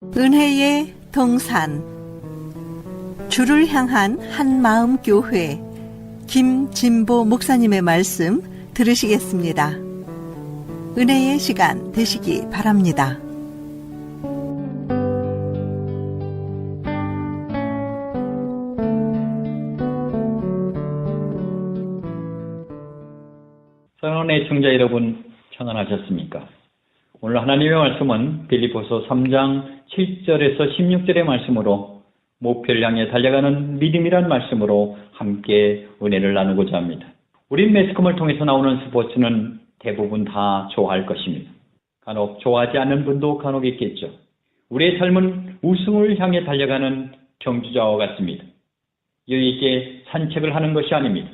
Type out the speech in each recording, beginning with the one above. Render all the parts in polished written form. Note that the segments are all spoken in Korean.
은혜의 동산 주를 향한 한마음 교회 김진보 목사님의 말씀 들으시겠습니다. 은혜의 시간 되시기 바랍니다. 사랑하는 애청자 여러분, 평안하셨습니까? 오늘 하나님의 말씀은 빌립보서 3장 7절에서 16절의 말씀으로 목표를 향해 달려가는 믿음이란 말씀으로 함께 은혜를 나누고자 합니다. 우리 매스컴을 통해서 나오는 스포츠는 대부분 다 좋아할 것입니다. 간혹 좋아하지 않는 분도 간혹 있겠죠. 우리의 삶은 우승을 향해 달려가는 경주자와 같습니다. 여유 있게 산책을 하는 것이 아닙니다.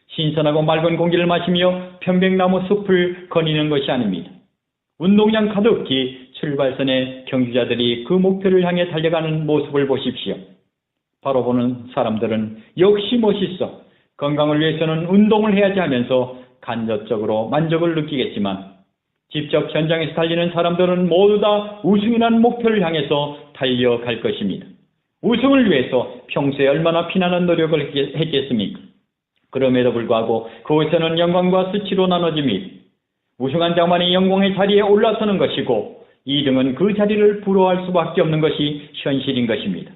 신선하고 맑은 공기를 마시며 편백나무 숲을 거니는 것이 아닙니다. 운동량 가득히 출발선에 경주자들이 그 목표를 향해 달려가는 모습을 보십시오. 바로 보는 사람들은 역시 멋있어, 건강을 위해서는 운동을 해야지 하면서 간접적으로 만족을 느끼겠지만 직접 현장에서 달리는 사람들은 모두 다 우승이라는 목표를 향해서 달려갈 것입니다. 우승을 위해서 평소에 얼마나 피나는 노력을 했겠습니까? 그럼에도 불구하고 그곳에는 영광과 수치로 나눠집니다. 우승한 자만이 영광의 자리에 올라서는 것이고 2등은 그 자리를 부러워할 수밖에 없는 것이 현실인 것입니다.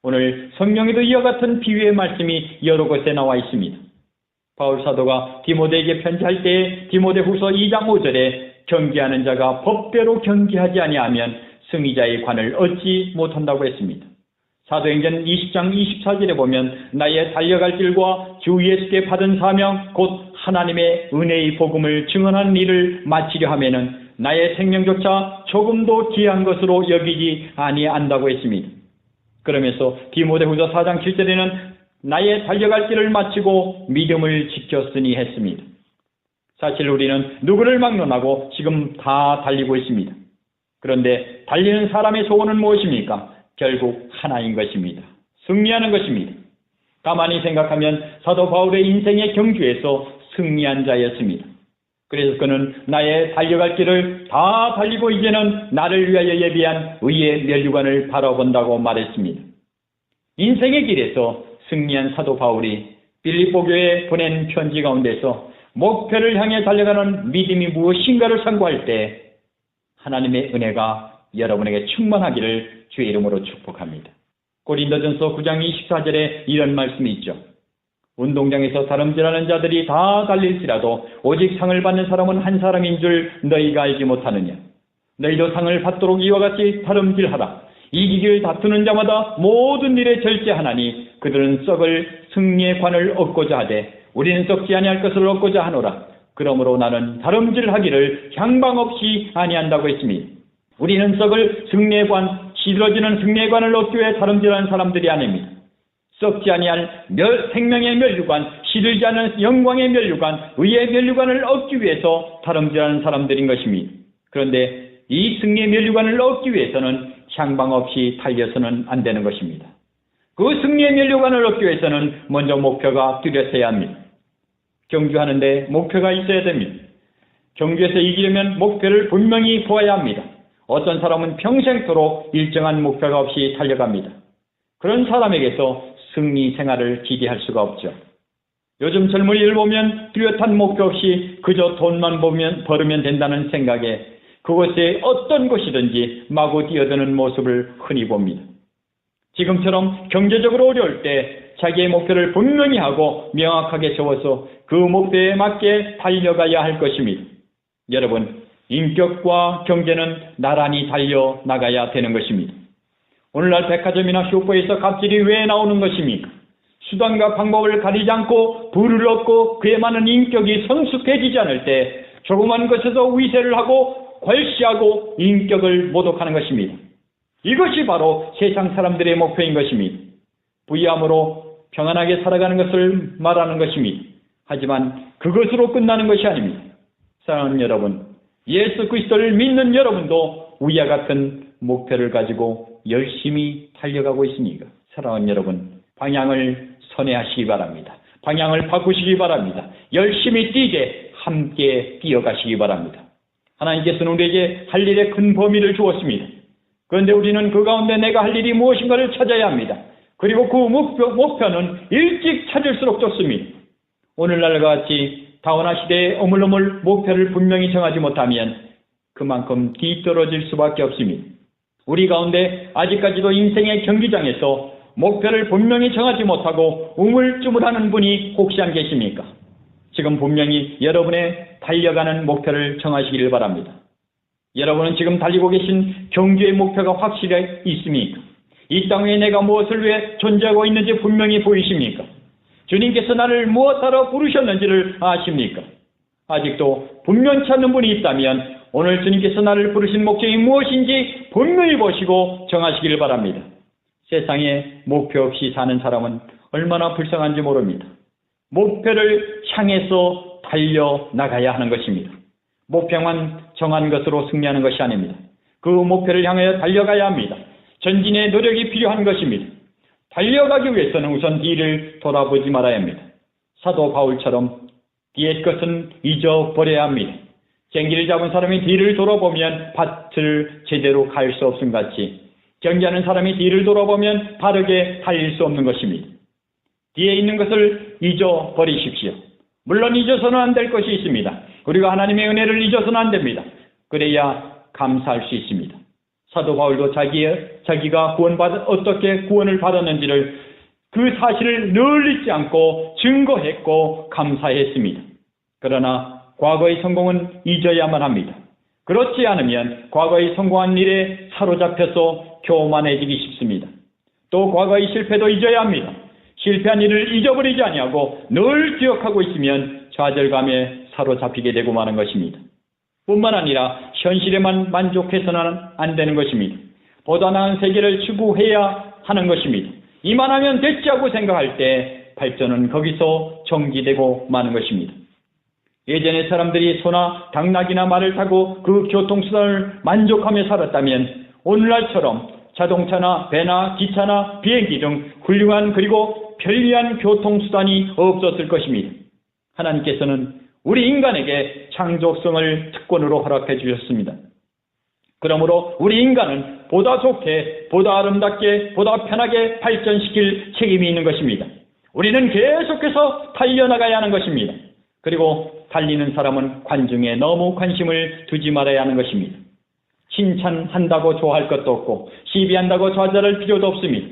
오늘 성경에도 이와 같은 비유의 말씀이 여러 곳에 나와 있습니다. 바울 사도가 디모데에게 편지할 때에 디모데후서 2장 5절에 경기하는 자가 법대로 경기하지 아니하면 승리자의 관을 얻지 못한다고 했습니다. 사도행전 20장 24절에 보면 나의 달려갈 길과 주 예수께 받은 사명 곧 하나님의 은혜의 복음을 증언하는 일을 마치려 하면은 나의 생명조차 조금도 귀한 것으로 여기지 아니한다고 했습니다. 그러면서 디모데후서 4장 7절에는 나의 달려갈 길을 마치고 믿음을 지켰으니 했습니다. 사실 우리는 누구를 막론하고 지금 다 달리고 있습니다. 그런데 달리는 사람의 소원은 무엇입니까? 결국 하나인 것입니다. 승리하는 것입니다. 가만히 생각하면 사도 바울의 인생의 경주에서 승리한 자였습니다. 그래서 그는 나의 달려갈 길을 다 달리고 이제는 나를 위하여 예비한 의의 면류관을 바라본다고 말했습니다. 인생의 길에서 승리한 사도 바울이 빌립보 교회에 보낸 편지 가운데서 목표를 향해 달려가는 믿음이 무엇인가를 상고할 때 하나님의 은혜가 여러분에게 충만하기를 주의 이름으로 축복합니다. 고린도전서 9장 24절에 이런 말씀이 있죠. 운동장에서 다름질하는 자들이 다 달릴지라도 오직 상을 받는 사람은 한 사람인 줄 너희가 알지 못하느냐. 너희도 상을 받도록 이와 같이 다름질하라. 이기기를 다투는 자마다 모든 일에 절제하나니 그들은 썩을 승리의 관을 얻고자 하되 우리는 썩지 아니할 것을 얻고자 하노라. 그러므로 나는 다름질하기를 향방 없이 아니한다고 했습니다. 우리는 썩을 승리의 관, 시들어지는 승리의 관을 얻기 위해 다름질하는 사람들이 아닙니다. 썩지 아니할 생명의 면류관, 시들지 않은 영광의 면류관, 의의 면류관을 얻기 위해서 다름질하는 사람들인 것입니다. 그런데 이 승리의 면류관을 얻기 위해서는 향방 없이 달려서는 안 되는 것입니다. 그 승리의 면류관을 얻기 위해서는 먼저 목표가 뚜렷해야 합니다. 경주하는데 목표가 있어야 됩니다. 경주에서 이기려면 목표를 분명히 보아야 합니다. 어떤 사람은 평생토록 일정한 목표가 없이 달려갑니다. 그런 사람에게서 승리 생활을 기대할 수가 없죠. 요즘 젊은이를 보면 뚜렷한 목표 없이 그저 돈만 벌으면 된다는 생각에 그곳에 어떤 곳이든지 마구 뛰어드는 모습을 흔히 봅니다. 지금처럼 경제적으로 어려울 때 자기의 목표를 분명히 하고 명확하게 세워서 그 목표에 맞게 달려가야 할 것입니다. 여러분, 인격과 경제는 나란히 달려나가야 되는 것입니다. 오늘날 백화점이나 슈퍼에서 갑질이 왜 나오는 것입니까? 수단과 방법을 가리지 않고 부를 얻고 그에 맞는 인격이 성숙해지지 않을 때 조그만 것에서 위세를 하고 괄시하고 인격을 모독하는 것입니다. 이것이 바로 세상 사람들의 목표인 것입니다. 부유함으로 평안하게 살아가는 것을 말하는 것입니다. 하지만 그것으로 끝나는 것이 아닙니다. 사랑하는 여러분, 예수 그리스도를 믿는 여러분도 위와 같은 목표를 가지고 열심히 달려가고 있습니까? 사랑하는 여러분, 방향을 선회하시기 바랍니다. 방향을 바꾸시기 바랍니다. 열심히 뛰게 함께 뛰어가시기 바랍니다. 하나님께서는 우리에게 할 일의 큰 범위를 주었습니다. 그런데 우리는 그 가운데 내가 할 일이 무엇인가를 찾아야 합니다. 그리고 그 목표는 일찍 찾을수록 좋습니다. 오늘날과 같이 다원화 시대에 어물어물 목표를 분명히 정하지 못하면 그만큼 뒤떨어질 수밖에 없습니다. 우리 가운데 아직까지도 인생의 경기장에서 목표를 분명히 정하지 못하고 우물쭈물하는 분이 혹시 안 계십니까? 지금 분명히 여러분의 달려가는 목표를 정하시기를 바랍니다. 여러분은 지금 달리고 계신 경주의 목표가 확실히 있습니까? 이 땅 위에 내가 무엇을 위해 존재하고 있는지 분명히 보이십니까? 주님께서 나를 무엇하러 부르셨는지를 아십니까? 아직도 분명치 않는 분이 있다면 오늘 주님께서 나를 부르신 목적이 무엇인지 분명히 보시고 정하시기를 바랍니다. 세상에 목표 없이 사는 사람은 얼마나 불쌍한지 모릅니다. 목표를 향해서 달려나가야 하는 것입니다. 목표만 정한 것으로 승리하는 것이 아닙니다. 그 목표를 향해 달려가야 합니다. 전진의 노력이 필요한 것입니다. 달려가기 위해서는 우선 뒤를 돌아보지 말아야 합니다. 사도 바울처럼 뒤의 것은 잊어버려야 합니다. 쟁기를 잡은 사람이 뒤를 돌아보면 밭을 제대로 갈 수 없음 같이 경기하는 사람이 뒤를 돌아보면 바르게 달릴 수 없는 것입니다. 뒤에 있는 것을 잊어버리십시오. 물론 잊어서는 안 될 것이 있습니다. 우리가 하나님의 은혜를 잊어서는 안 됩니다. 그래야 감사할 수 있습니다. 사도 바울도 자기가 어떻게 구원을 받았는지를 그 사실을 늘 잊지 않고 증거했고 감사했습니다. 그러나 과거의 성공은 잊어야만 합니다. 그렇지 않으면 과거의 성공한 일에 사로잡혀서 교만해지기 쉽습니다. 또 과거의 실패도 잊어야 합니다. 실패한 일을 잊어버리지 아니하고 늘 기억하고 있으면 좌절감에 사로잡히게 되고 마는 것입니다. 뿐만 아니라 현실에만 만족해서는 안 되는 것입니다. 보다 나은 세계를 추구해야 하는 것입니다. 이만하면 됐지 하고 생각할 때 발전은 거기서 정지되고 마는 것입니다. 예전에 사람들이 소나 당나귀나 말을 타고 그 교통수단을 만족하며 살았다면 오늘날처럼 자동차나 배나 기차나 비행기 등 훌륭한 그리고 편리한 교통수단이 없었을 것입니다. 하나님께서는 우리 인간에게 창조성을 특권으로 허락해 주셨습니다. 그러므로 우리 인간은 보다 좋게, 보다 아름답게, 보다 편하게 발전시킬 책임이 있는 것입니다. 우리는 계속해서 달려나가야 하는 것입니다. 그리고 달리는 사람은 관중에 너무 관심을 두지 말아야 하는 것입니다. 칭찬한다고 좋아할 것도 없고 시비한다고 좌절할 필요도 없습니다.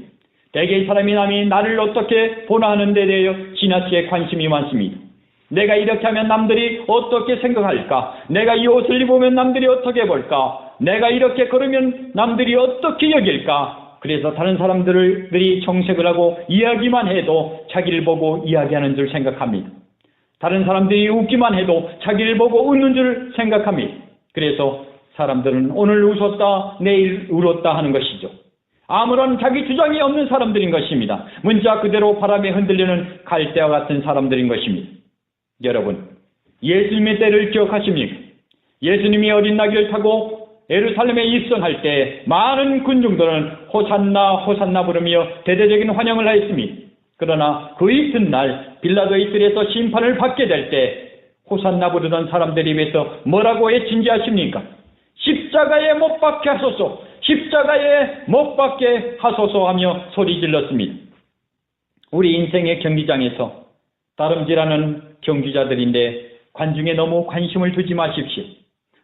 대개의 사람이 남이 나를 어떻게 보나 하는 데 대하여 지나치게 관심이 많습니다. 내가 이렇게 하면 남들이 어떻게 생각할까? 내가 이 옷을 입으면 남들이 어떻게 볼까? 내가 이렇게 걸으면 남들이 어떻게 여길까? 그래서 다른 사람들이 정색을 하고 이야기만 해도 자기를 보고 이야기하는 줄 생각합니다. 다른 사람들이 웃기만 해도 자기를 보고 웃는 줄 생각합니다. 그래서 사람들은 오늘 웃었다 내일 울었다 하는 것이죠. 아무런 자기 주장이 없는 사람들인 것입니다. 문자 그대로 바람에 흔들리는 갈대와 같은 사람들인 것입니다. 여러분, 예수님의 때를 기억하십니까? 예수님이 어린 나귀를 타고 예루살렘에 입성할 때 많은 군중들은 호산나 호산나 부르며 대대적인 환영을 하였습니다. 그러나 그 이튿날 빌라도의 뜰에서 심판을 받게 될 때 호산나 부르던 사람들 입에서 뭐라고 외친지 아십니까? 십자가에 못 박게 하소서, 십자가에 못 박게 하소서 하며 소리 질렀습니다. 우리 인생의 경기장에서 다름질하는 경주자들인데 관중에 너무 관심을 두지 마십시오.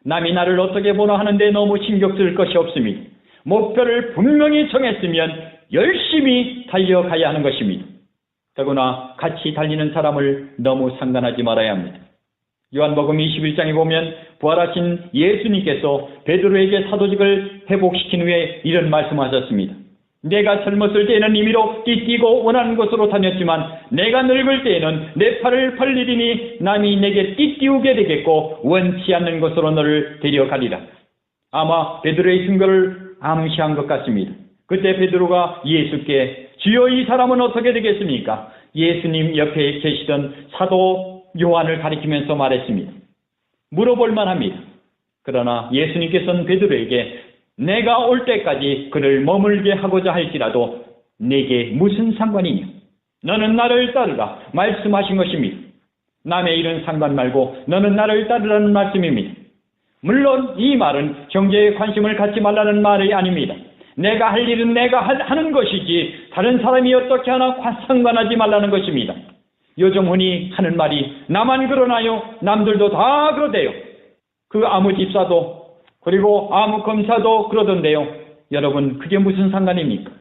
남이 나를 어떻게 보나 하는데 너무 신경 쓸 것이 없습니다. 목표를 분명히 정했으면 열심히 달려가야 하는 것입니다. 더구나 같이 달리는 사람을 너무 상관하지 말아야 합니다. 요한복음 21장에 보면 부활하신 예수님께서 베드로에게 사도직을 회복시킨 후에 이런 말씀하셨습니다. 내가 젊었을 때에는 임의로 띠띠고 원하는 곳으로 다녔지만 내가 늙을 때에는 내 팔을 벌리리니 남이 내게 띠띠우게 되겠고 원치 않는 곳으로 너를 데려가리라. 아마 베드로의 증거를 암시한 것 같습니다. 그때 베드로가 예수께 주여 이 사람은 어떻게 되겠습니까? 예수님 옆에 계시던 사도 요한을 가리키면서 말했습니다. 물어볼 만합니다. 그러나 예수님께서는 베드로에게 내가 올 때까지 그를 머물게 하고자 할지라도 내게 무슨 상관이냐? 너는 나를 따르라 말씀하신 것입니다. 남의 일은 상관 말고 너는 나를 따르라는 말씀입니다. 물론 이 말은 경제에 관심을 갖지 말라는 말이 아닙니다. 내가 할 일은 내가 하는 것이지 다른 사람이 어떻게 하나 상관하지 말라는 것입니다. 요즘 흔히 하는 말이 나만 그러나요? 남들도 다 그러대요. 그 아무 집사도 그리고 아무 검사도 그러던데요. 여러분, 그게 무슨 상관입니까?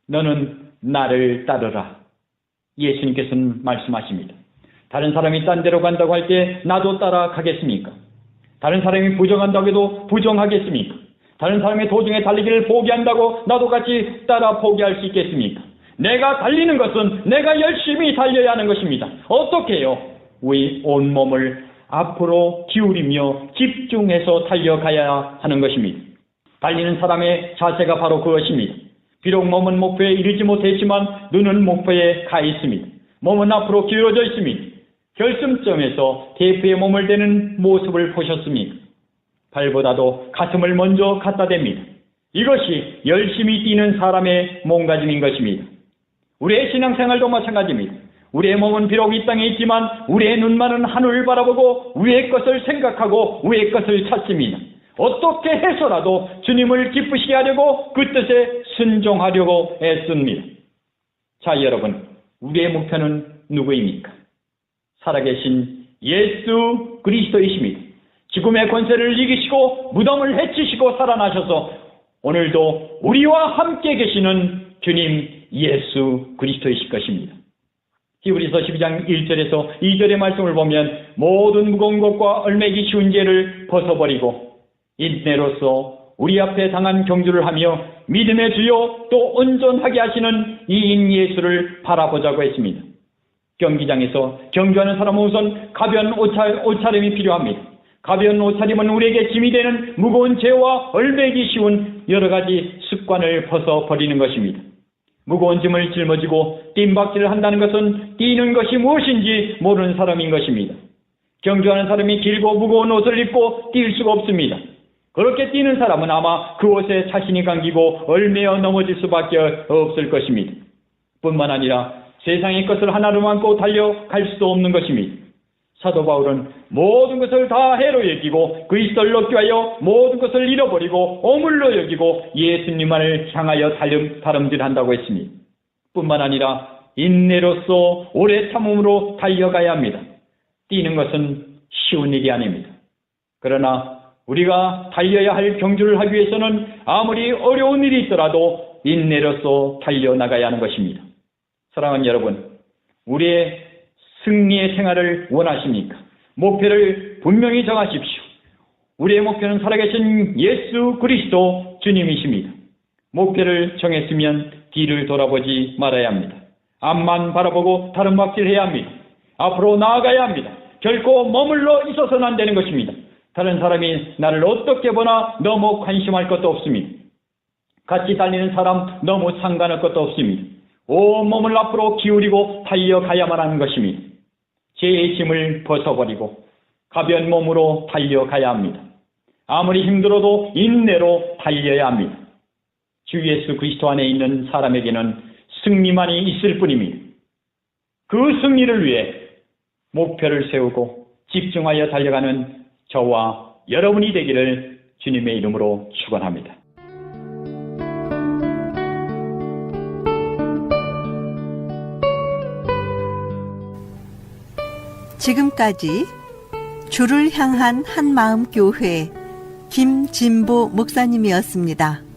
너는 나를 따르라. 예수님께서는 말씀하십니다. 다른 사람이 딴 데로 간다고 할 때 나도 따라가겠습니까? 다른 사람이 부정한다고 해도 부정하겠습니까? 다른 사람의 도중에 달리기를 포기한다고 나도 같이 따라 포기할 수 있겠습니까? 내가 달리는 것은 내가 열심히 달려야 하는 것입니다. 어떻게 해요? 우리 온몸을 앞으로 기울이며 집중해서 달려가야 하는 것입니다. 달리는 사람의 자세가 바로 그것입니다. 비록 몸은 목표에 이르지 못했지만 눈은 목표에 가 있습니다. 몸은 앞으로 기울어져 있습니다. 결승점에서 대표의 몸을 대는 모습을 보셨습니까? 발보다도 가슴을 먼저 갖다 댑니다. 이것이 열심히 뛰는 사람의 몸가짐인 것입니다. 우리의 신앙생활도 마찬가지입니다. 우리의 몸은 비록 이 땅에 있지만 우리의 눈만은 하늘을 바라보고 위의 것을 생각하고 위의 것을 찾습니다. 어떻게 해서라도 주님을 기쁘시게 하려고 그 뜻에 순종하려고 애씁니다. 자, 여러분, 우리의 목표는 누구입니까? 살아계신 예수 그리스도이십니다. 죽음의 권세를 이기시고 무덤을 해치시고 살아나셔서 오늘도 우리와 함께 계시는 주님 예수 그리스도이실 것입니다. 히브리서 12장 1절에서 2절의 말씀을 보면 모든 무거운 것과 얼매기 쉬운 죄를 벗어버리고 인내로서 우리 앞에 당한 경주를 하며 믿음의 주요 또 온전하게 하시는 이인 예수를 바라보자고 했습니다. 경기장에서 경주하는 사람은 우선 가벼운 옷차림이 필요합니다. 가벼운 옷차림은 우리에게 짐이 되는 무거운 죄와 얼매기 쉬운 여러 가지 습관을 벗어버리는 것입니다. 무거운 짐을 짊어지고 뜀박질을 한다는 것은 뛰는 것이 무엇인지 모르는 사람인 것입니다. 경주하는 사람이 길고 무거운 옷을 입고 뛸 수가 없습니다. 그렇게 뛰는 사람은 아마 그 옷에 자신이 감기고 얼매어 넘어질 수밖에 없을 것입니다. 뿐만 아니라 세상의 것을 하나로 안고 달려갈 수도 없는 것입니다. 사도 바울은 모든 것을 다 해로 여기고 그리스도를 얻기 위하여 모든 것을 잃어버리고 오물로 여기고 예수님만을 향하여 다름질한다고 했습니다. 뿐만 아니라 인내로서 오래 참음으로 달려가야 합니다. 뛰는 것은 쉬운 일이 아닙니다. 그러나 우리가 달려야 할 경주를 하기 위해서는 아무리 어려운 일이 있더라도 인내로서 달려나가야 하는 것입니다. 사랑하는 여러분, 우리의 승리의 생활을 원하십니까? 목표를 분명히 정하십시오. 우리의 목표는 살아계신 예수 그리스도 주님이십니다. 목표를 정했으면 뒤를 돌아보지 말아야 합니다. 앞만 바라보고 다른 박질해야 합니다. 앞으로 나아가야 합니다. 결코 머물러 있어서는 안 되는 것입니다. 다른 사람이 나를 어떻게 보나 너무 관심할 것도 없습니다. 같이 달리는 사람 너무 상관할 것도 없습니다. 온 몸을 앞으로 기울이고 달려가야만 하는 것입니다. 죄의 짐을 벗어버리고 가벼운 몸으로 달려가야 합니다. 아무리 힘들어도 인내로 달려야 합니다. 주 예수 그리스도 안에 있는 사람에게는 승리만이 있을 뿐입니다. 그 승리를 위해 목표를 세우고 집중하여 달려가는 저와 여러분이 되기를 주님의 이름으로 축원합니다. 지금까지 주를 향한 한마음 교회 김진보 목사님이었습니다.